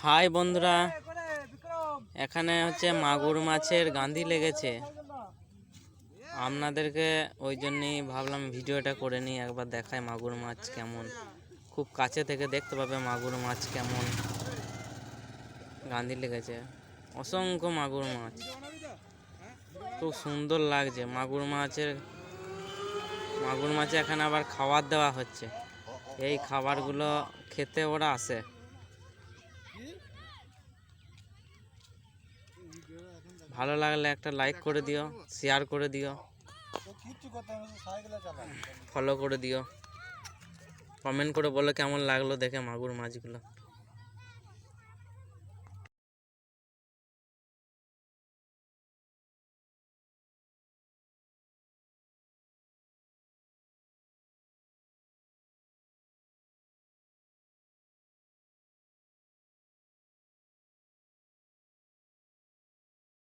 High বন্ধুরা, এখানে হচ্ছে মাগুর মাছের গাঁদি লেগেছে। আপনাদেরকে ওই জন্যই ভাবলাম ভিডিওটা করে নিই, একবার দেখায় মাগুর মাছ কেমন। খুব কাছে থেকে দেখতে পাবে মাগুর মাছ কেমন গাঁদি লেগেছে। অসংখ্য মাগুর মাছ, খুব সুন্দর লাগছে। মাগুর মাছে এখানে আবার খাবার দেওয়া হচ্ছে। এই খাবারগুলো খেতে ওরা আসে। ভালো লাগলে একটা লাইক করে দিও, শেয়ার করে দিও, ফলো করে দিও, কমেন্ট করে বলো কেমন লাগলো দেখে মাগুর মাছগুলো।